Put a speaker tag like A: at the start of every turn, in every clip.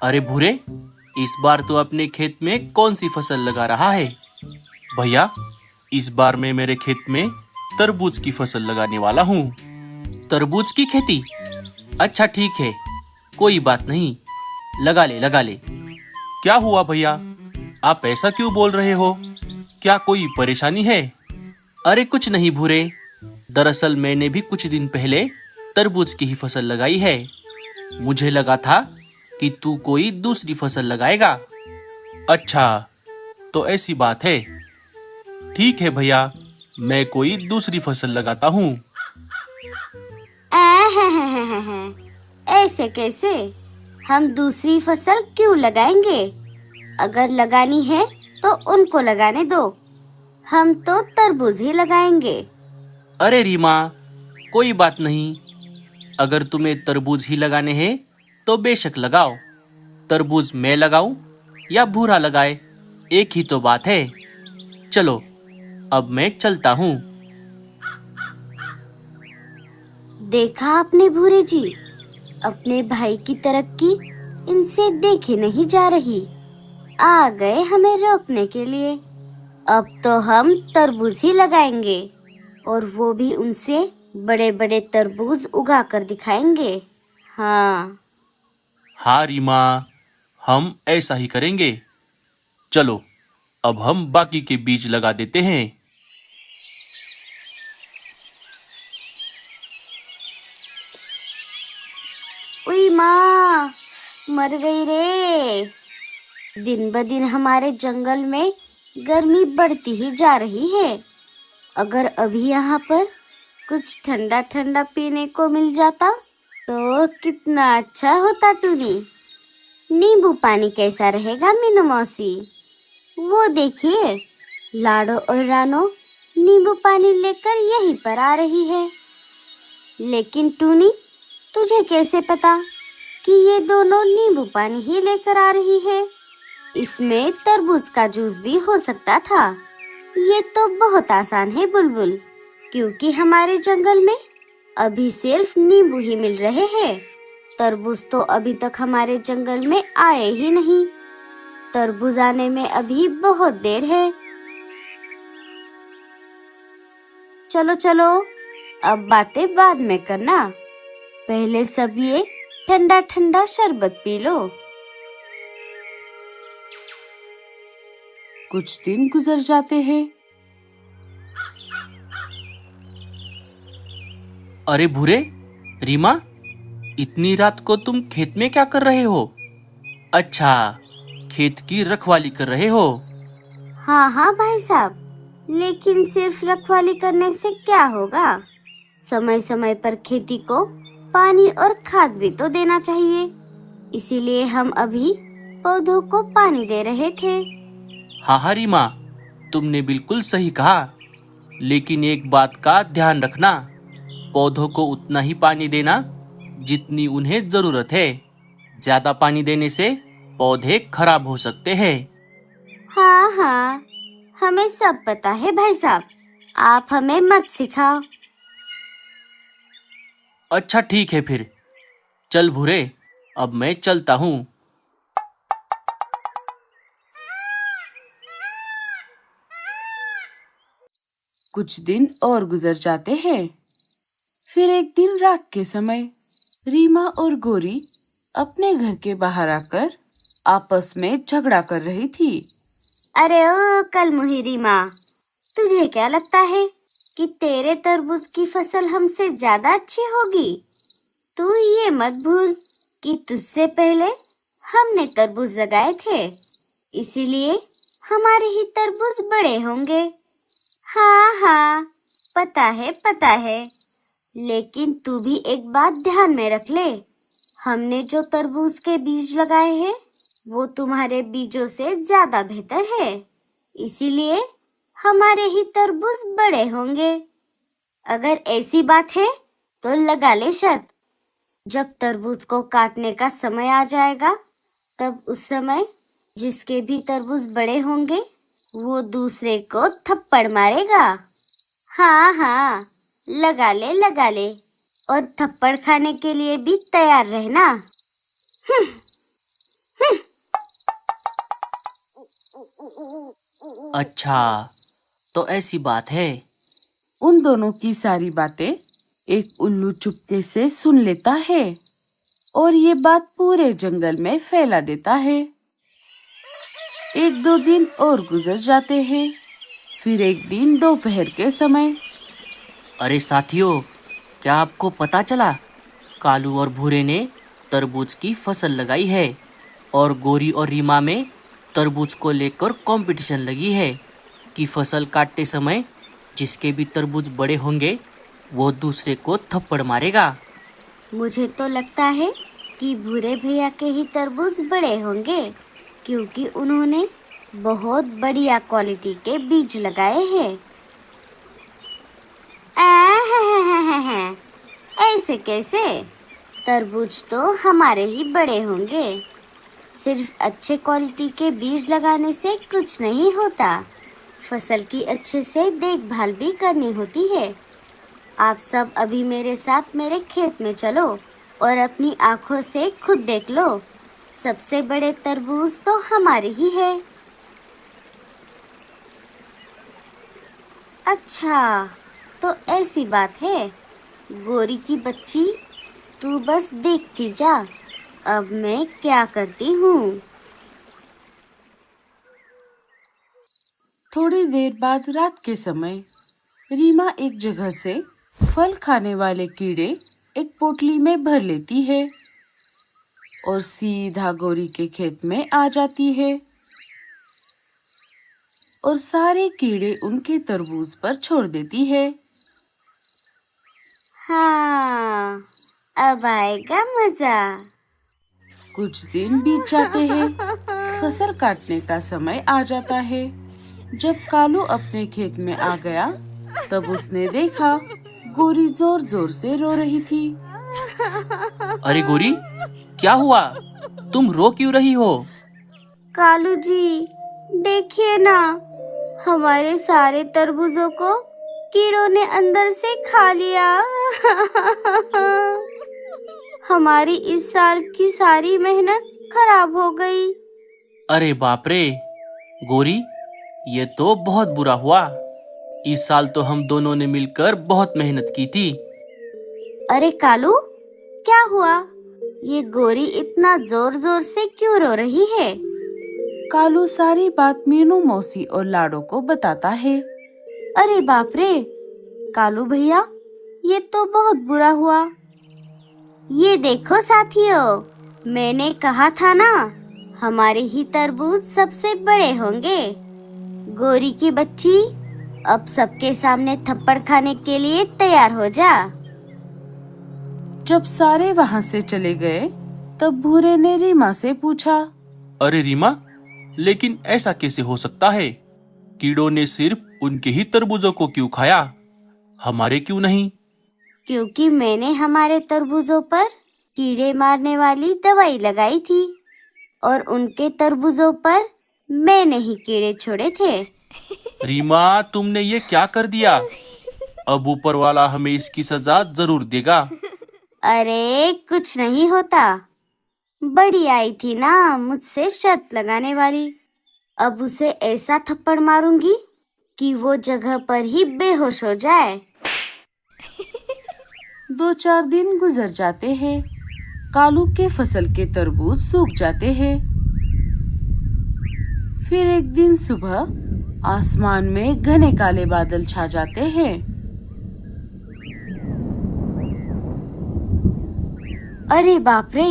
A: अरे भूरे, इस बार तो अपने खेत में कौन सी फसल लगा रहा है? भैया, इस बार मैं मेरे खेत में तरबूज की फसल लगाने वाला हूँ। तरबूज की खेती? अच्छा ठीक है, कोई बात नहीं, लगा ले लगा ले। क्या हुआ भैया, आप ऐसा क्यों बोल रहे हो? क्या कोई परेशानी है? अरे कुछ नहीं भूरे, दरअसल मैंने भी कुछ दिन पहले तरबूज की ही फसल लगाई है। मुझे लगा था कि तू कोई दूसरी फसल लगाएगा। अच्छा, तो ऐसी बात है। ठीक है भैया, मैं कोई दूसरी फसल लगाता हूँ।
B: ऐसे कैसे? हम दूसरी फसल क्यों लगाएंगे? अगर लगानी है तो उनको लगाने दो। हम तो तरबूज ही लगाएंगे।
A: अरे रीमा, कोई बात नहीं। अगर तुम्हें तरबूज ही लगाने हैं तो बेशक लगाओ। तरबूज मैं लगाऊं या भूरा लगाए, एक ही तो बात है। चलो, अब मैं चलता हूँ।
B: देखा आपने भूरे जी, अपने भाई की तरक्की इनसे देखे नहीं जा रही। आ गए हमें रोकने के लिए। अब तो हम तरबूज ही लगाएंगे और वो भी उनसे बड़े बड़े तरबूज उगा कर दिखाएंगे। हाँ
A: हाँ रीमा, हम ऐसा ही करेंगे। चलो, अब हम बाकी के बीज लगा देते हैं।
B: उई माँ, मर गई रे। दिन ब दिन हमारे जंगल में गर्मी बढ़ती ही जा रही है। अगर अभी यहाँ पर कुछ ठंडा ठंडा पीने को मिल जाता तो कितना अच्छा होता टूनी। नींबू पानी कैसा रहेगा मीनू मौसी? वो देखिए, लाडो और रानो नींबू पानी लेकर यहीं पर आ रही है। लेकिन टूनी, तुझे कैसे पता कि ये दोनों नींबू पानी ही लेकर आ रही है? इसमें तरबूज का जूस भी हो सकता था। ये तो बहुत आसान है बुलबुल, क्योंकि हमारे जंगल में अभी सिर्फ नींबू ही मिल रहे हैं। तरबूज तो अभी तक हमारे जंगल में आए ही नहीं। तरबूज आने में अभी बहुत देर है। चलो चलो, अब बातें बाद में करना। पहले सब ये ठंडा ठंडा शरबत पी लो।
C: कुछ दिन गुजर जाते हैं।
A: अरे भूरे, रीमा, इतनी रात को तुम खेत में क्या कर रहे हो? अच्छा, खेत की रखवाली कर रहे हो।
B: हाँ हाँ भाई साहब, लेकिन सिर्फ रखवाली करने से क्या होगा? समय समय पर खेती को पानी और खाद भी तो देना चाहिए। इसीलिए हम अभी पौधों को पानी दे रहे थे।
A: हाँ हाँ रीमा, तुमने बिल्कुल सही कहा। लेकिन एक बात का ध्यान रखना, पौधों को उतना ही पानी देना जितनी उन्हें जरूरत है। ज्यादा पानी देने से पौधे खराब हो सकते हैं।
B: हाँ हाँ, हमें सब पता है भाई साहब, आप हमें मत सिखाओ।
A: अच्छा ठीक है फिर। चल भूरे, अब मैं चलता हूँ।
C: कुछ दिन और गुजर जाते हैं। फिर एक दिन रात के समय रीमा और गोरी अपने घर के बाहर आकर आपस में झगड़ा कर रही थी।
B: अरे ओ कल मुहिरी माँ, तुझे क्या लगता है कि तेरे तरबूज की फसल हमसे ज्यादा अच्छी होगी? तू ये मत भूल कि तुझसे पहले हमने तरबूज लगाए थे, इसीलिए हमारे ही तरबूज बड़े होंगे। हाँ हाँ, पता है। लेकिन तू भी एक बात ध्यान में रख ले, हमने जो तरबूज के बीज लगाए हैं वो तुम्हारे बीजों से ज्यादा बेहतर है। इसीलिए हमारे ही तरबूज बड़े होंगे। अगर ऐसी बात है तो लगा ले शर्त, जब तरबूज को काटने का समय आ जाएगा तब उस समय जिसके भी तरबूज बड़े होंगे वो दूसरे को थप्पड़ मारेगा। हाँ हाँ, लगा ले और थप्पड़ खाने के लिए भी तैयार रहना।
A: अच्छा, तो ऐसी बात है।
C: उन दोनों की सारी बातें एक उल्लू चुपके से सुन लेता है और ये बात पूरे जंगल में फैला देता है। एक दो दिन और गुजर जाते हैं। फिर एक दिन दोपहर के समय
A: अरे साथियों, क्या आपको पता चला? कालू और भूरे ने तरबूज की फसल लगाई है और गोरी और रीमा में तरबूज को लेकर कंपटीशन लगी है कि फसल काटते समय जिसके भी तरबूज बड़े होंगे वो दूसरे को थप्पड़ मारेगा।
B: मुझे तो लगता है कि भूरे भैया के ही तरबूज बड़े होंगे, क्योंकि उन्होंने बहुत बढ़िया क्वालिटी के बीज लगाए हैं। ऐसे कैसे? तरबूज तो हमारे ही बड़े होंगे। सिर्फ अच्छे क्वालिटी के बीज लगाने से कुछ नहीं होता, फसल की अच्छे से देखभाल भी करनी होती है। आप सब अभी मेरे साथ मेरे खेत में चलो और अपनी आंखों से खुद देख लो। सबसे बड़े तरबूज तो हमारे ही है। अच्छा, तो ऐसी बात है। गोरी की बच्ची, तू बस देखती जा, अब मैं क्या करती हूँ।
C: थोड़ी देर बाद रात के समय रीमा एक जगह से फल खाने वाले कीड़े एक पोटली में भर लेती है और सीधा गोरी के खेत में आ जाती है और सारे कीड़े उनके तरबूज पर छोड़ देती है।
B: हाँ, अब आएगा मजा।
C: कुछ दिन बीत जाते हैं। फसल काटने का समय आ जाता है। जब कालू अपने खेत में आ गया तब उसने देखा गोरी जोर जोर से रो रही थी।
A: अरे गोरी, क्या हुआ? तुम रो क्यों रही हो?
B: कालू जी, देखिए ना, हमारे सारे तरबूजों को कीड़ों ने अंदर से खा लिया। हमारी इस साल की सारी मेहनत खराब हो गई।
A: अरे बाप रे गोरी, ये तो बहुत बुरा हुआ। इस साल तो हम दोनों ने मिलकर बहुत मेहनत की थी।
B: अरे कालू, क्या हुआ? ये गोरी इतना जोर जोर से क्यों रो रही है?
C: कालू सारी बात मीनू मौसी और लाडो को बताता है।
B: अरे बाप रे कालू भैया, ये तो बहुत बुरा हुआ। ये देखो साथियों, मैंने कहा था ना, हमारे ही तरबूज सबसे बड़े होंगे। गोरी की बच्ची, अब सबके सामने थप्पड़ खाने के लिए तैयार हो जा।
C: जब सारे वहाँ से चले गए तब भूरे ने रीमा से पूछा।
A: अरे रीमा, लेकिन ऐसा कैसे हो सकता है? कीड़ों ने सिर्फ उनके ही तरबूजों को क्यों खाया, हमारे क्यों नहीं?
B: क्योंकि मैंने हमारे तरबूजों पर कीड़े मारने वाली दवाई लगाई थी और उनके तरबूजों पर मैंने ही कीड़े छोड़े थे।
A: रीमा, तुमने ये क्या कर दिया? अब ऊपर वाला हमें इसकी सजा जरूर देगा।
B: अरे कुछ नहीं होता, बड़ी आई थी ना मुझसे शर्त लगाने वाली। अब उसे ऐसा थप्पड़ मारूंगी कि वो जगह पर ही बेहोश हो जाए।
C: 2-4 दिन गुजर जाते हैं। कालू के फसल के तरबूज सूख जाते हैं। फिर एक दिन सुबह आसमान में घने काले बादल छा जाते हैं।
B: अरे बाप रे,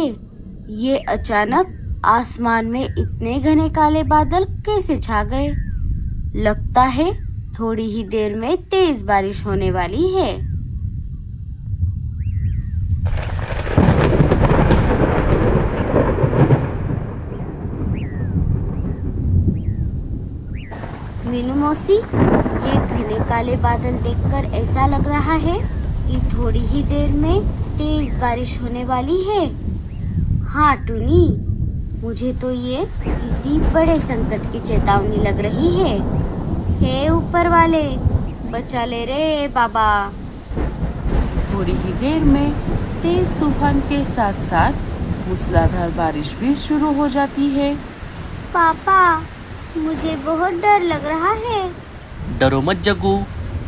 B: ये अचानक आसमान में इतने घने काले बादल कैसे छा गए? लगता है थोड़ी ही देर में तेज बारिश होने वाली है। मीनू मौसी, ये घने काले बादल देखकर ऐसा लग रहा है कि थोड़ी ही देर में तेज बारिश होने वाली है। हाँ टूनी, मुझे तो ये किसी बड़े संकट की चेतावनी लग रही है। हे ऊपर वाले, बचा ले रे बाबा।
C: थोड़ी ही देर में तेज तूफान के साथ साथ मूसलाधार बारिश भी शुरू हो जाती है।
B: पापा, मुझे बहुत डर लग रहा है।
A: डरो मत जग्गू,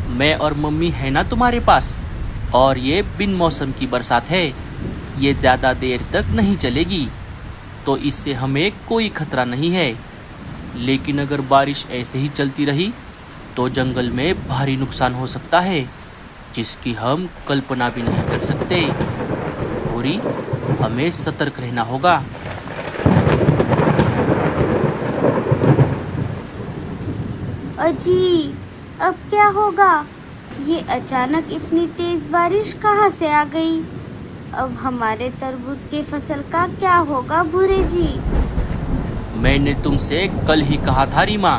A: मैं और मम्मी है ना तुम्हारे पास। और ये बिन मौसम की बरसात है, ये ज़्यादा देर तक नहीं चलेगी, तो इससे हमें कोई खतरा नहीं है। लेकिन अगर बारिश ऐसे ही चलती रही तो जंगल में भारी नुकसान हो सकता है, जिसकी हम कल्पना भी नहीं कर सकते। पूरी हमें सतर्क रहना होगा।
B: अजी, अब क्या होगा? ये अचानक इतनी तेज बारिश कहाँ से आ गई? अब हमारे तरबूज के फसल का क्या होगा भूरे जी?
A: मैंने तुमसे कल ही कहा था रीमा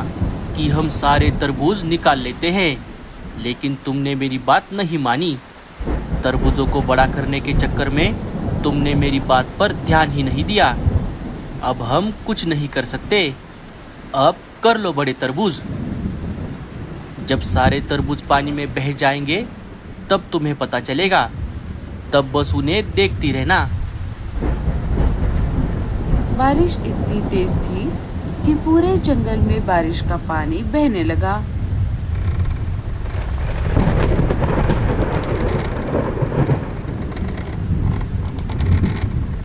A: कि हम सारे तरबूज निकाल लेते हैं, लेकिन तुमने मेरी बात नहीं मानी। तरबूजों को बड़ा करने के चक्कर में तुमने मेरी बात पर ध्यान ही नहीं दिया। अब हम कुछ नहीं कर सकते। अब कर लो बड़े तरबूज। जब सारे तरबूज पानी में बह जाएंगे तब तुम्हें पता चलेगा, तब बस उन्हें देखती रहना।
C: बारिश इतनी तेज थी कि पूरे जंगल में बारिश का पानी बहने लगा।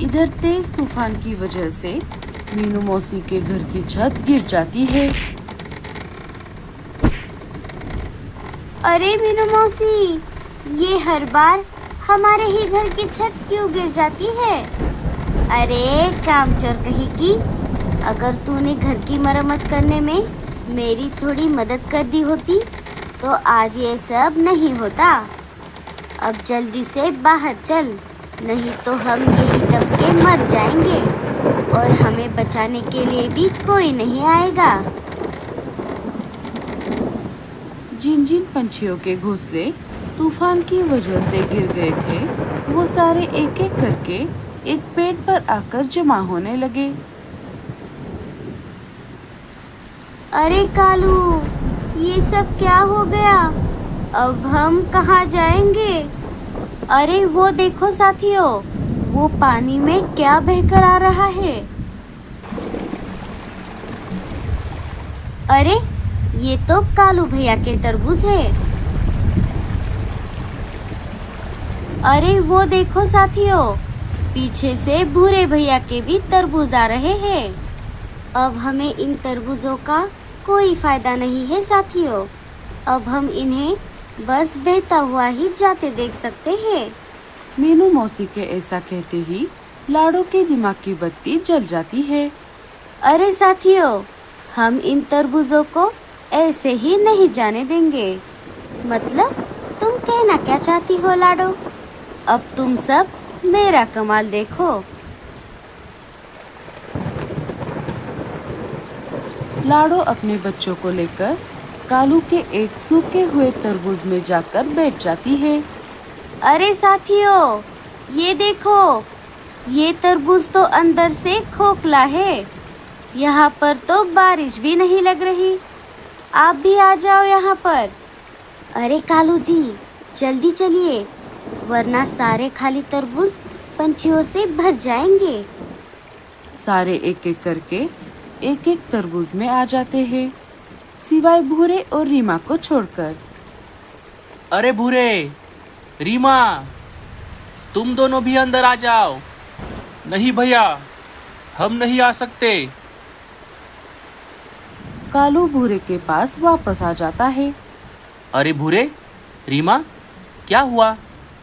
C: इधर तेज तूफान की वजह से मीनू मौसी के घर की छत गिर जाती है।
B: अरे मीनू मौसी, ये हर बार हमारे ही घर की छत क्यों गिर जाती है? अरे कामचोर कहीं की, अगर तूने घर की मरम्मत करने में मेरी थोड़ी मदद कर दी होती तो आज ये सब नहीं होता। अब जल्दी से बाहर चल, नहीं तो हम यही दब के मर जाएंगे और हमें बचाने के लिए भी कोई नहीं आएगा।
C: जिन जिन पंछियों के घोंसले तूफान की वजह से गिर गए थे, वो सारे एक एक करके एक पेड़ पर आकर जमा होने लगे।
B: अरे कालू, ये सब क्या हो गया? अब हम कहाँ जाएंगे? अरे वो देखो साथियों, वो पानी में क्या बहकर आ रहा है? अरे ये तो कालू भैया के तरबूज है। अरे वो देखो साथियों, पीछे से भूरे भैया के भी तरबूज आ रहे हैं। अब हमें इन तरबूजों का कोई फायदा नहीं है साथियों। अब हम इन्हें बस बहता हुआ ही जाते देख सकते हैं।
C: मीनू मौसी के ऐसा कहते ही लाडो के दिमाग की बत्ती जल जाती है।
B: अरे साथियों, हम इन तरबूजों को ऐसे ही नहीं जाने देंगे। मतलब तुम कहना क्या चाहती हो लाडो? अब तुम सब मेरा कमाल देखो।
C: लाडो अपने बच्चों को लेकर कालू के एक सूखे हुए तरबूज में जाकर बैठ जाती है।
B: अरे साथियों, ये देखो, ये तरबूज तो अंदर से खोखला है। यहाँ पर तो बारिश भी नहीं लग रही। आप भी आ जाओ यहाँ पर। अरे कालू जी, जल्दी चलिए, वरना सारे खाली तरबूज पंछियों से भर जाएंगे।
C: सारे एक एक करके एक एक तरबूज में आ जाते हैं, सिवाय भूरे और रीमा को छोड़कर।
A: अरे भूरे, रीमा, तुम दोनों भी अंदर आ जाओ। नहीं भैया, हम नहीं आ सकते।
C: कालू भूरे के पास वापस आ जाता है।
A: अरे भूरे, रीमा, क्या हुआ?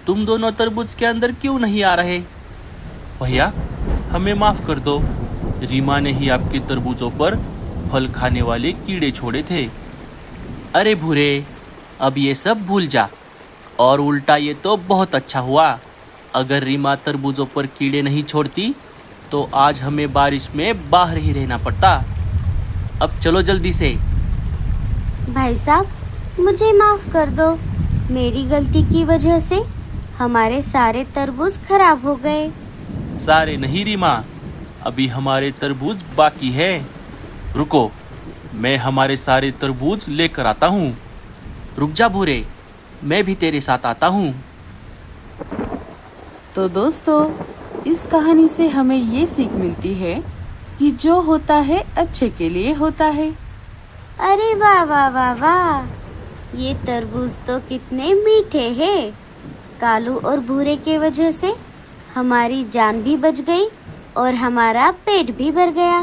A: तुम दोनों तरबूज के अंदर क्यों नहीं आ रहे? भैया, हमें माफ कर दो। रीमा ने ही आपके तरबूजों पर फल खाने वाले कीड़े छोड़े थे। अरे भूरे, अब ये सब भूल जा। और उल्टा ये तो बहुत अच्छा हुआ। अगर रीमा तरबूजों पर कीड़े नहीं छोड़ती तो आज हमें बारिश में बाहर ही रहना पड़ता। अब चलो जल्दी से।
B: भाई साहब, मुझे माफ कर दो। मेरी गलती की वजह से हमारे सारे तरबूज खराब हो गए।
A: सारे नहीं रीमा, अभी हमारे तरबूज बाकी है। रुको, मैं हमारे सारे तरबूज लेकर आता हूँ। रुक जा भूरे, मैं भी तेरे साथ आता हूँ।
C: तो दोस्तों, इस कहानी से हमें ये सीख मिलती है कि जो होता है अच्छे के लिए होता है।
B: अरे वाह वाह वाह वाह, ये तरबूज तो कितने मीठे हैं। कालू और भूरे के वजह से हमारी जान भी बच गई और हमारा पेट भी भर गया।